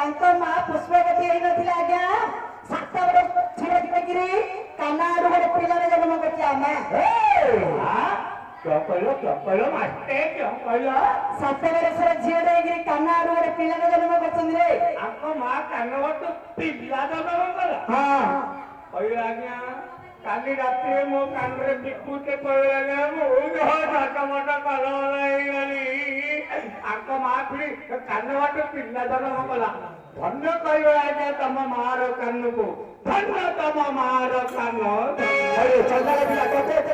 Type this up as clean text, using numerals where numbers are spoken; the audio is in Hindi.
माँ पुष्पवती आज्ञा 7 वर्ष झील गिरी काना आड़ गोटे पिला जन्म कर क्या कहलो मास्टर क्या कहलो 7 वर्षर झील गिरी काना आड़ गोटे पिला जन्म कर आपको माँ कानवट पिला जन्म कला हाँ कहला आज्ञा काली रात मो कान बिकुटे पड़ा मोटा कल गली आक माँ फिर कानवट पिला जन्म कला धन्य कह आज्ञा तम मार कान को धन्य तम मार कान चंदा पिला कहते